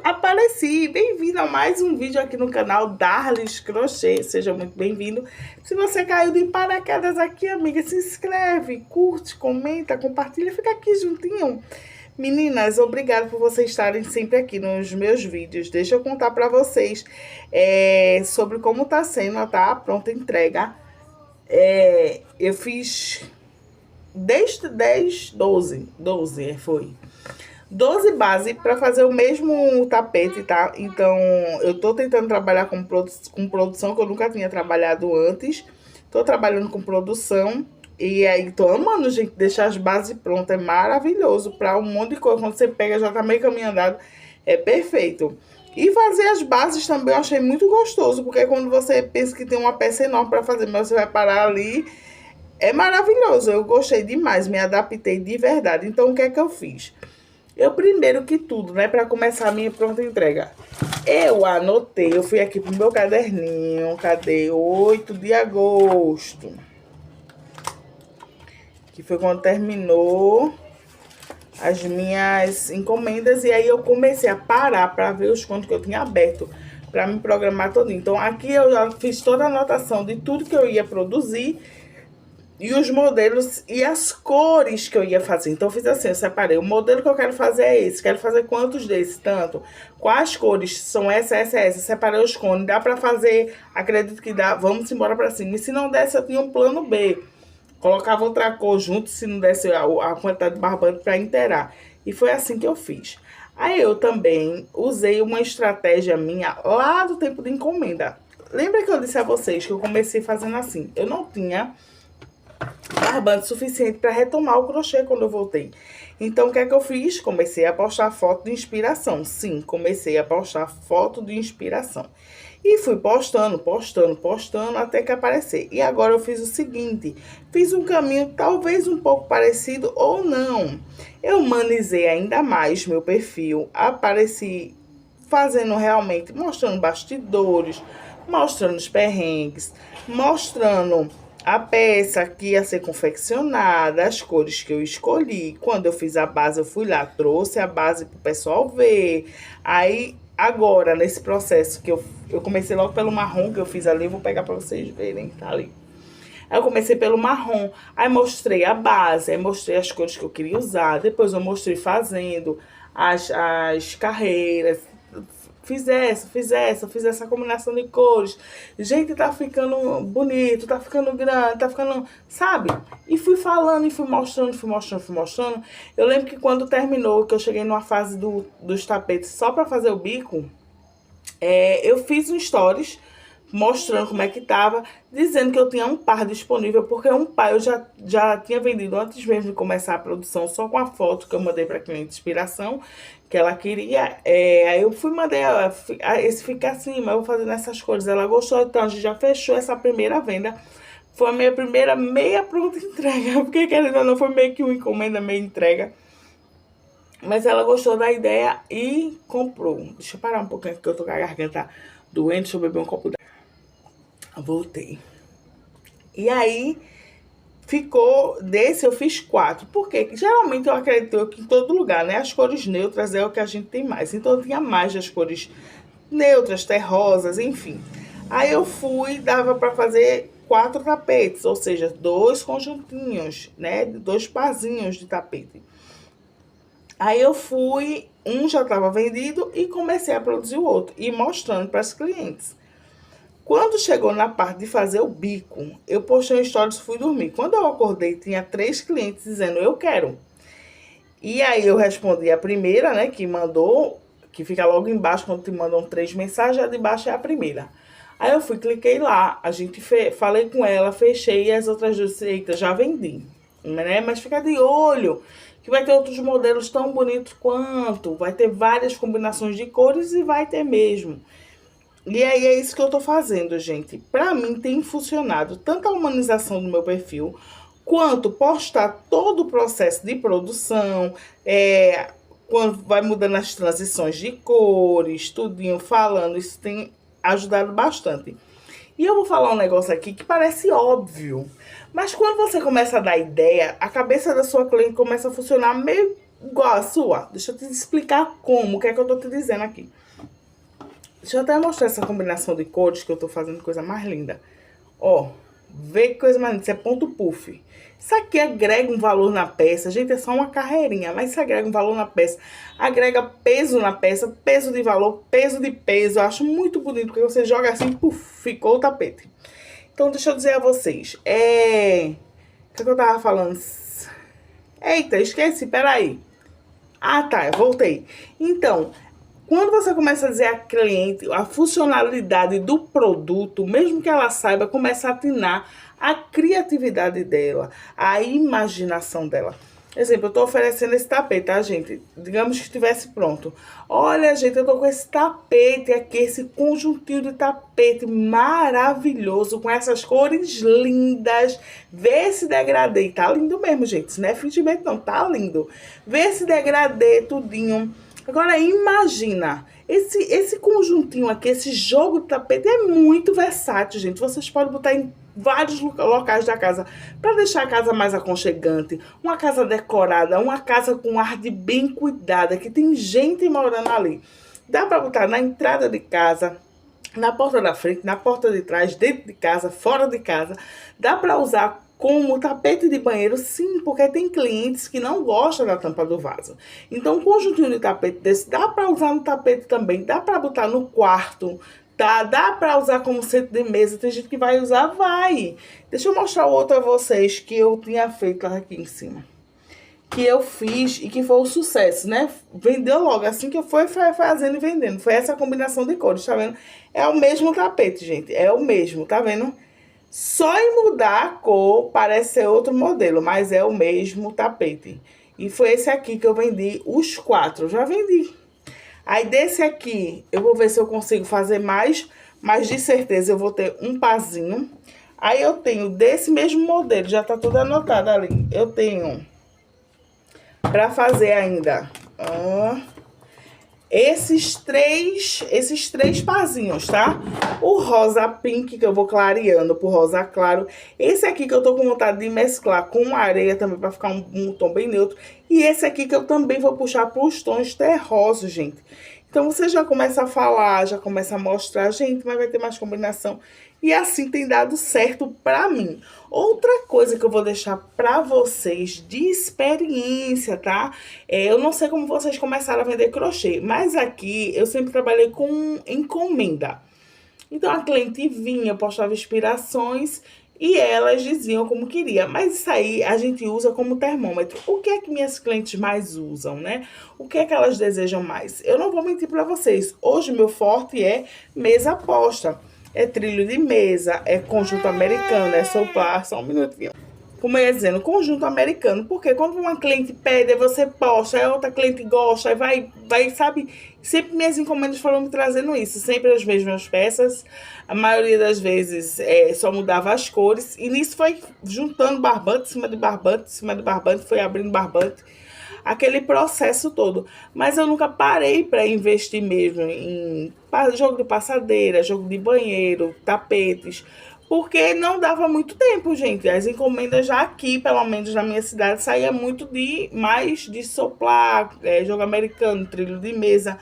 Apareci! Bem-vindo a mais um vídeo aqui no canal Darlis Crochê. Seja muito bem-vindo. Se você caiu de paraquedas aqui, amiga, se inscreve, curte, comenta, compartilha, fica aqui juntinho. Meninas, obrigada por vocês estarem sempre aqui nos meus vídeos. Deixa eu contar pra vocês sobre como tá sendo, tá? Pronta entrega. Eu fiz desde 12 foi. 12 bases para fazer o mesmo tapete, tá? Então, eu tô tentando trabalhar com produção, que eu nunca tinha trabalhado antes. Tô trabalhando com produção. E aí, tô amando, gente, deixar as bases prontas. É maravilhoso para um monte de coisa. Quando você pega, já tá meio caminho andado. É perfeito. E fazer as bases também eu achei muito gostoso. Porque quando você pensa que tem uma peça enorme para fazer, mas você vai parar ali... É maravilhoso. Eu gostei demais. Me adaptei de verdade. Então, o que é que eu fiz? Eu, primeiro que tudo, né, para começar a minha pronta entrega, eu anotei, eu fui aqui pro meu caderninho, cadê? 8 de agosto, que foi quando terminou as minhas encomendas, e aí eu comecei a parar para ver os quantos que eu tinha aberto, para me programar todinho. Então, aqui eu já fiz toda a anotação de tudo que eu ia produzir, e os modelos e as cores que eu ia fazer. Então, eu fiz assim, eu separei. O modelo que eu quero fazer é esse. Quero fazer quantos desses? Tanto. Quais cores são essa. Separei os cones. Dá pra fazer? Acredito que dá. Vamos embora pra cima. E se não desse, eu tinha um plano B. Colocava outra cor junto, se não desse a quantidade de barbante pra inteirar. E foi assim que eu fiz. Aí, eu também usei uma estratégia minha lá do tempo de encomenda. Lembra que eu disse a vocês que eu comecei fazendo assim? Eu não tinha barbante suficiente para retomar o crochê quando eu voltei. Então, o que é que eu fiz? Comecei a postar foto de inspiração. Sim, comecei a postar foto de inspiração. E fui postando até que aparecer. E agora eu fiz o seguinte, fiz um caminho talvez um pouco parecido ou não. Eu humanizei ainda mais meu perfil, apareci fazendo realmente, mostrando bastidores, mostrando os perrengues, mostrando a peça que ia ser confeccionada, as cores que eu escolhi. Quando eu fiz a base, eu fui lá, trouxe a base pro pessoal ver. Aí, agora, nesse processo que eu comecei logo pelo marrom que eu fiz ali, eu vou pegar pra vocês verem, tá ali. Aí eu comecei pelo marrom, aí mostrei a base, aí mostrei as cores que eu queria usar. Depois eu mostrei fazendo as carreiras. Fiz essa combinação de cores. Gente, tá ficando bonito, tá ficando grande, tá ficando... Sabe? E fui falando, e fui mostrando. Eu lembro que quando terminou, que eu cheguei numa fase dos tapetes só pra fazer o bico, eu fiz um stories mostrando como é que tava, dizendo que eu tinha um par disponível, porque um par eu já tinha vendido antes mesmo de começar a produção, só com a foto que eu mandei para cliente de inspiração, que ela queria. Aí eu mandei ela, esse fica assim, mas eu vou fazer nessas cores. Ela gostou, então a gente já fechou essa primeira venda. Foi a minha primeira meia pronta entrega, porque querendo ou não, foi meio que uma encomenda, meia entrega. Mas ela gostou da ideia e comprou. Deixa eu parar um pouquinho, porque eu tô com a garganta doente, deixa eu beber um copo d'água. Voltei. E aí, ficou desse, eu fiz 4. Por quê? Geralmente eu acredito que em todo lugar, né? As cores neutras é o que a gente tem mais. Então, eu tinha mais das cores neutras, terrosas, enfim. Aí eu fui, dava pra fazer 4 tapetes, ou seja, 2 conjuntinhos, né? 2 parzinhos de tapete. Aí eu fui, um já estava vendido e comecei a produzir o outro. E mostrando para as clientes. Quando chegou na parte de fazer o bico, eu postei um stories e fui dormir. Quando eu acordei, tinha 3 clientes dizendo, eu quero. E aí eu respondi a primeira, né, que mandou, que fica logo embaixo, quando te mandam 3 mensagens, a de baixo é a primeira. Aí eu fui, cliquei lá, falei com ela, fechei, e as outras duas, eita, já vendi, né? Mas fica de olho, que vai ter outros modelos tão bonitos quanto, vai ter várias combinações de cores e vai ter mesmo. E aí é isso que eu tô fazendo, gente. Pra mim tem funcionado tanto a humanização do meu perfil, quanto postar todo o processo de produção, quando vai mudando as transições de cores, tudinho falando, isso tem ajudado bastante. E eu vou falar um negócio aqui que parece óbvio, mas quando você começa a dar ideia, a cabeça da sua cliente começa a funcionar meio igual a sua. Deixa eu te explicar como, o que é que eu tô te dizendo aqui. Deixa eu até mostrar essa combinação de cores que eu tô fazendo, coisa mais linda. Ó, vê que coisa mais linda, isso é ponto puff. Isso aqui agrega um valor na peça, gente, é só uma carreirinha, mas isso agrega um valor na peça, agrega peso na peça, peso de valor, peso de peso. Eu acho muito bonito, porque você joga assim, puf, ficou o tapete. Então, deixa eu dizer a vocês, o que eu tava falando? Eita, esqueci, peraí. Ah, tá, eu voltei. Então, quando você começa a dizer à cliente a funcionalidade do produto, mesmo que ela saiba, começa a atinar a criatividade dela, a imaginação dela. Exemplo, eu tô oferecendo esse tapete, tá, gente? Digamos que estivesse pronto. Olha, gente, eu tô com esse tapete aqui, esse conjuntinho de tapete maravilhoso, com essas cores lindas. Vê esse degradê, tá lindo mesmo, gente. Isso não é fingimento, não, tá lindo. Vê esse degradê, tudinho. Agora, imagina, esse conjuntinho aqui, esse jogo de tapete é muito versátil, gente. Vocês podem botar em vários locais da casa, para deixar a casa mais aconchegante, uma casa decorada, uma casa com ar de bem cuidada, que tem gente morando ali. Dá para botar na entrada de casa, na porta da frente, na porta de trás, dentro de casa, fora de casa. Dá para usar como tapete de banheiro, sim, porque tem clientes que não gostam da tampa do vaso. Então, um conjuntinho de tapete desse dá para usar no tapete também, dá para botar no quarto, tá? Dá para usar como centro de mesa. Tem gente que vai usar, vai. Deixa eu mostrar outro a vocês que eu tinha feito aqui em cima. Que eu fiz e que foi um sucesso, né? Vendeu logo, assim que eu fui fazendo e vendendo. Foi essa combinação de cores, tá vendo? É o mesmo tapete, gente, é o mesmo, tá vendo? Só em mudar a cor, parece ser outro modelo, mas é o mesmo tapete. E foi esse aqui que eu vendi, os 4, já vendi. Aí desse aqui, eu vou ver se eu consigo fazer mais, mas de certeza eu vou ter um parzinho. Aí eu tenho desse mesmo modelo, já tá tudo anotado ali. Eu tenho pra fazer ainda, ó, esses três parzinhos, tá? O rosa pink, que eu vou clareando pro rosa claro. Esse aqui que eu tô com vontade de mesclar com areia também, pra ficar um tom bem neutro. E esse aqui que eu também vou puxar pros tons terrosos, gente. Então, você já começa a falar, já começa a mostrar, gente, mas vai ter mais combinação. E assim tem dado certo pra mim. Outra coisa que eu vou deixar pra vocês de experiência, tá? Eu não sei como vocês começaram a vender crochê, mas aqui eu sempre trabalhei com encomenda. Então, a cliente vinha, postava inspirações e elas diziam como queria. Mas isso aí a gente usa como termômetro. O que é que minhas clientes mais usam, né? O que é que elas desejam mais? Eu não vou mentir pra vocês. Hoje, meu forte é mesa posta. É trilho de mesa, é conjunto americano, é soplar, só um minutinho. Como eu ia dizendo, conjunto americano, porque quando uma cliente pede, você posta, aí outra cliente gosta, aí vai, sabe? Sempre minhas encomendas foram me trazendo isso, sempre as mesmas peças, a maioria das vezes só mudava as cores, e nisso foi juntando barbante em cima de barbante, em cima de barbante, foi abrindo barbante, aquele processo todo. Mas eu nunca parei para investir mesmo em jogo de passadeira, jogo de banheiro, tapetes, porque não dava muito tempo, gente. As encomendas já aqui, pelo menos na minha cidade, saía muito mais de soplar, jogo americano, trilho de mesa.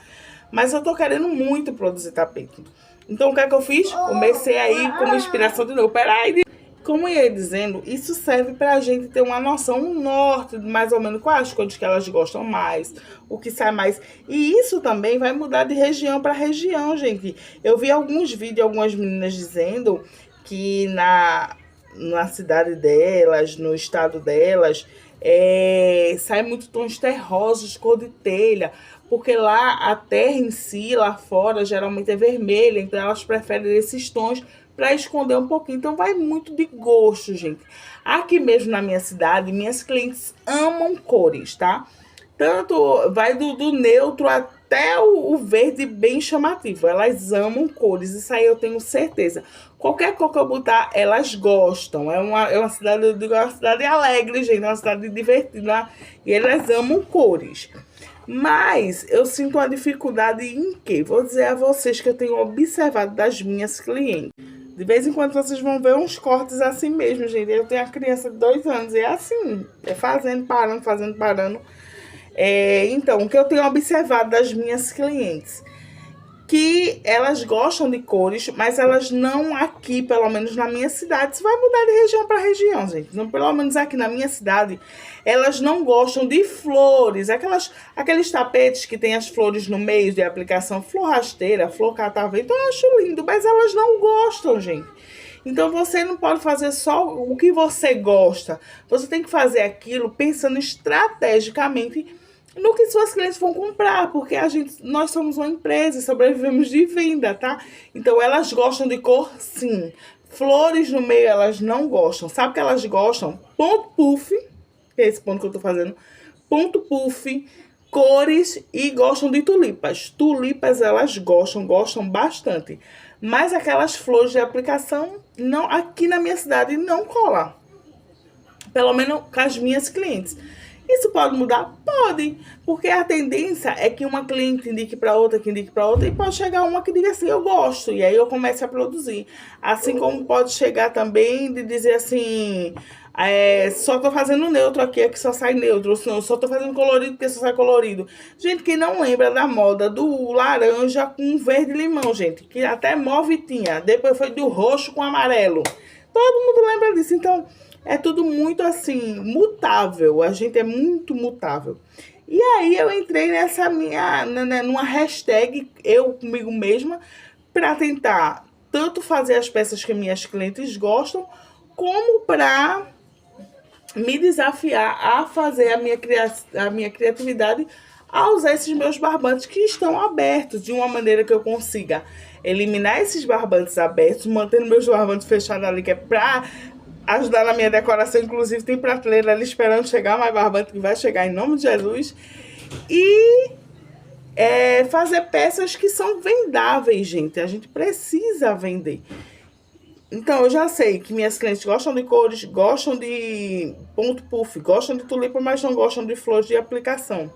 Mas eu tô querendo muito produzir tapete. Então, o que é que eu fiz? Comecei aí como inspiração de novo. Peraí, como eu ia dizendo, isso serve pra gente ter uma noção, um norte, mais ou menos, quais cores que elas gostam mais, o que sai mais. E isso também vai mudar de região para região, gente. Eu vi alguns vídeos, algumas meninas dizendo que na cidade delas, no estado delas, sai muito tons terrosos, cor de telha, porque lá a terra em si, lá fora, geralmente é vermelha, então elas preferem esses tons para esconder um pouquinho. Então vai muito de gosto, gente. Aqui mesmo na minha cidade, minhas clientes amam cores, tá? Tanto vai do neutro até o verde bem chamativo. Elas amam cores, isso aí eu tenho certeza. Qualquer cor que eu botar, elas gostam. É uma cidade, eu digo, é uma cidade alegre, gente, é uma cidade divertida. E elas amam cores. Mas eu sinto uma dificuldade em quê? Vou dizer a vocês que eu tenho observado das minhas clientes. De vez em quando vocês vão ver uns cortes assim mesmo, gente. Eu tenho a criança de 2 anos e é assim, fazendo, parando, fazendo, parando. Então, o que eu tenho observado das minhas clientes, que elas gostam de cores, mas elas não aqui, pelo menos na minha cidade. Isso vai mudar de região para região, gente. Não, pelo menos aqui na minha cidade, elas não gostam de flores. Aqueles tapetes que tem as flores no meio de aplicação, flor rasteira, flor catavento, eu acho lindo, mas elas não gostam, gente. Então, você não pode fazer só o que você gosta. Você tem que fazer aquilo pensando estrategicamente no que suas clientes vão comprar, porque nós somos uma empresa e sobrevivemos de venda, tá? Então, elas gostam de cor, sim. Flores no meio, elas não gostam. Sabe o que elas gostam? Ponto puff, que é esse ponto que eu tô fazendo. Ponto puff, cores e gostam de tulipas. Tulipas, elas gostam bastante. Mas aquelas flores de aplicação, não, aqui na minha cidade, não cola. Pelo menos com as minhas clientes. Isso pode mudar? Pode, porque a tendência é que uma cliente indique para outra, que indique para outra, e pode chegar uma que diga assim, eu gosto, e aí eu começo a produzir. Assim como pode chegar também de dizer assim, só tô fazendo neutro aqui só sai neutro, ou senão, só tô fazendo colorido porque só sai colorido. Gente, quem não lembra da moda do laranja com verde e limão, gente, que até move tinha, depois foi do roxo com amarelo. Todo mundo lembra disso, então é tudo muito assim, mutável. A gente é muito mutável. E aí eu entrei nessa numa hashtag, eu comigo mesma, para tentar tanto fazer as peças que minhas clientes gostam, como para me desafiar a fazer a minha criatividade a usar esses meus barbantes que estão abertos, de uma maneira que eu consiga eliminar esses barbantes abertos, mantendo meus barbantes fechados ali, que é para ajudar na minha decoração. Inclusive tem prateleira ali esperando chegar, mais barbante que vai chegar em nome de Jesus. E fazer peças que são vendáveis, gente. A gente precisa vender. Então, eu já sei que minhas clientes gostam de cores, gostam de ponto puff, gostam de tulipa, mas não gostam de flores de aplicação.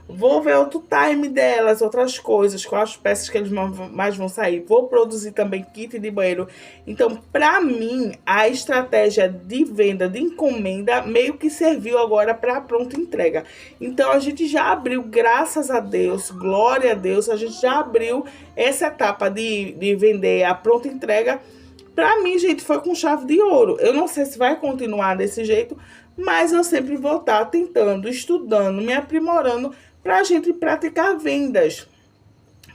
Vou ver outro time delas, outras coisas, quais as peças que eles mais vão sair. Vou produzir também kit de banheiro. Então, para mim, a estratégia de venda, de encomenda, meio que serviu agora para pronta entrega. Então, a gente já abriu, graças a Deus, glória a Deus, a gente já abriu essa etapa de vender a pronta entrega. Para mim, gente, foi com chave de ouro. Eu não sei se vai continuar desse jeito, mas eu sempre vou estar tentando, estudando, me aprimorando para a gente praticar vendas.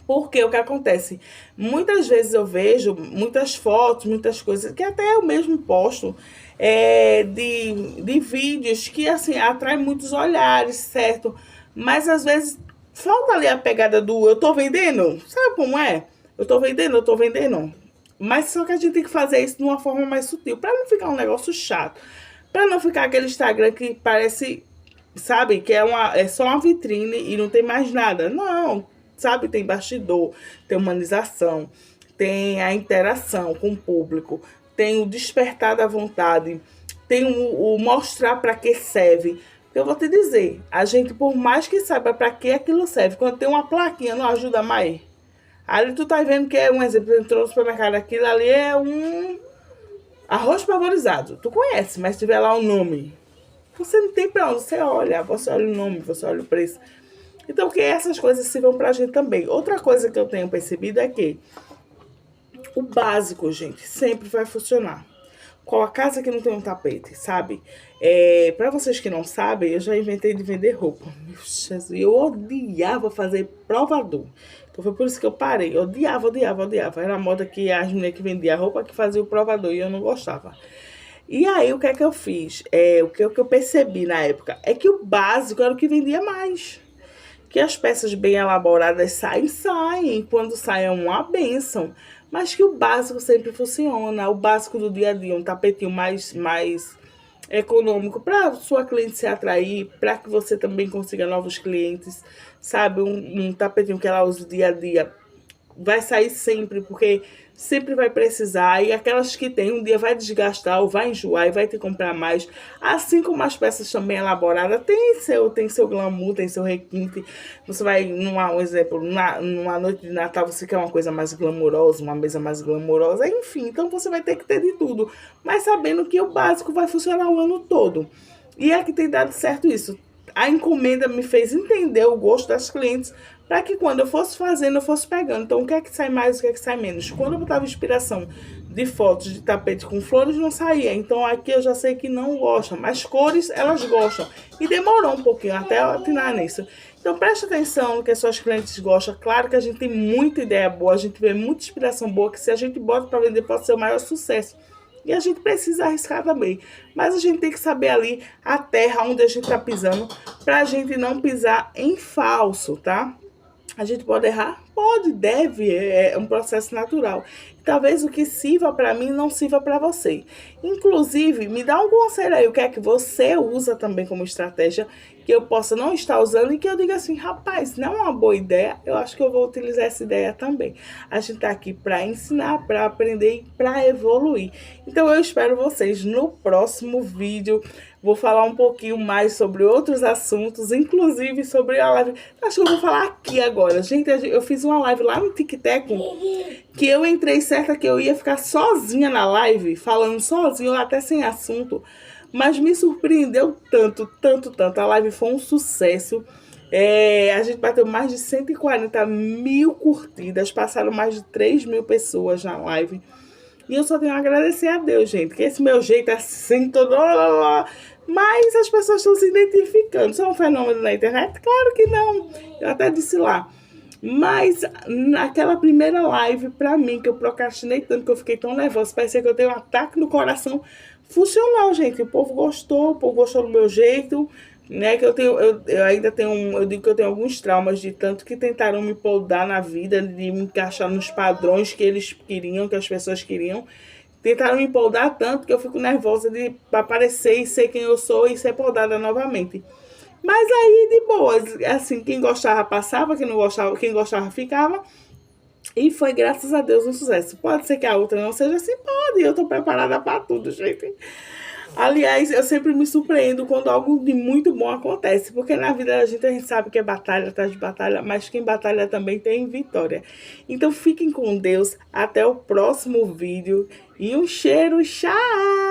Porque o que acontece? Muitas vezes eu vejo muitas fotos, muitas coisas, que até eu mesmo posto, de vídeos que, assim, atraem muitos olhares, certo? Mas, às vezes, falta ali a pegada do eu tô vendendo. Sabe como é? Eu tô vendendo. Mas só que a gente tem que fazer isso de uma forma mais sutil, para não ficar um negócio chato. Para não ficar aquele Instagram que parece, sabe, que é só uma vitrine e não tem mais nada. Não, sabe, tem bastidor, tem humanização, tem a interação com o público, tem o despertar da vontade, tem o mostrar para que serve. Eu vou te dizer, a gente, por mais que saiba para que aquilo serve, quando tem uma plaquinha, não ajuda mais. Ali tu tá vendo que é um exemplo, entrou no supermercado, aquilo ali é um arroz parboilizado. Tu conhece, mas se tiver lá o nome, você não tem pra onde, você olha o nome, você olha o preço. Então, que essas coisas sirvam pra gente também. Outra coisa que eu tenho percebido é que o básico, gente, sempre vai funcionar. Qual a casa que não tem um tapete, sabe? Pra vocês que não sabem, eu já inventei de vender roupa. Meu Jesus, eu odiava fazer provador. Então foi por isso que eu parei. Odiava. Era a moda que as meninas que vendiam roupa que fazia o provador e eu não gostava. E aí, o que é que eu fiz? O que eu percebi na época é que o básico era o que vendia mais. Que as peças bem elaboradas saem. Quando saem é uma bênção. Mas que o básico sempre funciona. O básico do dia a dia, um tapetinho mais econômico para sua cliente se atrair, para que você também consiga novos clientes, sabe? Um tapetinho que ela usa dia a dia vai sair sempre, porque sempre vai precisar, e aquelas que tem um dia vai desgastar ou vai enjoar e vai ter que comprar mais. Assim como as peças também elaboradas, tem seu glamour, tem seu requinte. Você vai, um exemplo, numa noite de Natal você quer uma coisa mais glamourosa, uma mesa mais glamourosa, enfim, então você vai ter que ter de tudo, mas sabendo que o básico vai funcionar o ano todo. E é que tem dado certo isso. a encomenda me fez entender o gosto das clientes, para que quando eu fosse fazendo, eu fosse pegando. Então, o que é que sai mais, o que é que sai menos? Quando eu botava inspiração de fotos de tapete com flores, não saía. Então, aqui eu já sei que não gostam, mas cores, elas gostam. E demorou um pouquinho até eu atinar nisso. Então, preste atenção no que as suas clientes gostam. Claro que a gente tem muita ideia boa, a gente vê muita inspiração boa, que se a gente bota para vender, pode ser o maior sucesso. E a gente precisa arriscar também. Mas a gente tem que saber ali a terra onde a gente tá pisando, pra gente não pisar em falso, tá? A gente pode errar? Pode, deve, é um processo natural. Talvez o que sirva para mim não sirva para você. Inclusive, me dá um conselho aí, o que é que você usa também como estratégia, que eu possa não estar usando e que eu diga assim, rapaz, não é uma boa ideia, eu acho que eu vou utilizar essa ideia também. A gente tá aqui para ensinar, para aprender e para evoluir. Então eu espero vocês no próximo vídeo. Vou falar um pouquinho mais sobre outros assuntos, inclusive sobre a live. Acho que eu vou falar aqui agora. Gente, eu fiz uma live lá no TikTok, que eu entrei certa que eu ia ficar sozinha na live, falando sozinha, até sem assunto. Mas me surpreendeu tanto, tanto, tanto. A live foi um sucesso. A gente bateu mais de 140 mil curtidas, passaram mais de 3 mil pessoas na live. E eu só tenho a agradecer a Deus, gente, que esse meu jeito é assim, todo... Mas as pessoas estão se identificando. Isso é um fenômeno na internet? Claro que não. Eu até disse lá. Mas naquela primeira live, pra mim, que eu procrastinei tanto, que eu fiquei tão nervosa, parecia que eu tenho um ataque no coração, funcionou, gente. O povo gostou do meu jeito, né? Que eu ainda tenho, eu digo que eu tenho alguns traumas de tanto que tentaram me podar na vida, de me encaixar nos padrões que eles queriam, que as pessoas queriam. Tentaram me podar tanto que eu fico nervosa de aparecer e ser quem eu sou e ser podada novamente. Mas aí, de boas, assim, quem gostava passava, quem não gostava, quem gostava ficava. E foi, graças a Deus, um sucesso. Pode ser que a outra não seja assim? Pode. Eu tô preparada para tudo, gente. Aliás, eu sempre me surpreendo quando algo de muito bom acontece, porque na vida da gente a gente sabe que é batalha atrás de batalha, mas quem batalha também tem vitória. Então fiquem com Deus, até o próximo vídeo e um cheiro, tchau!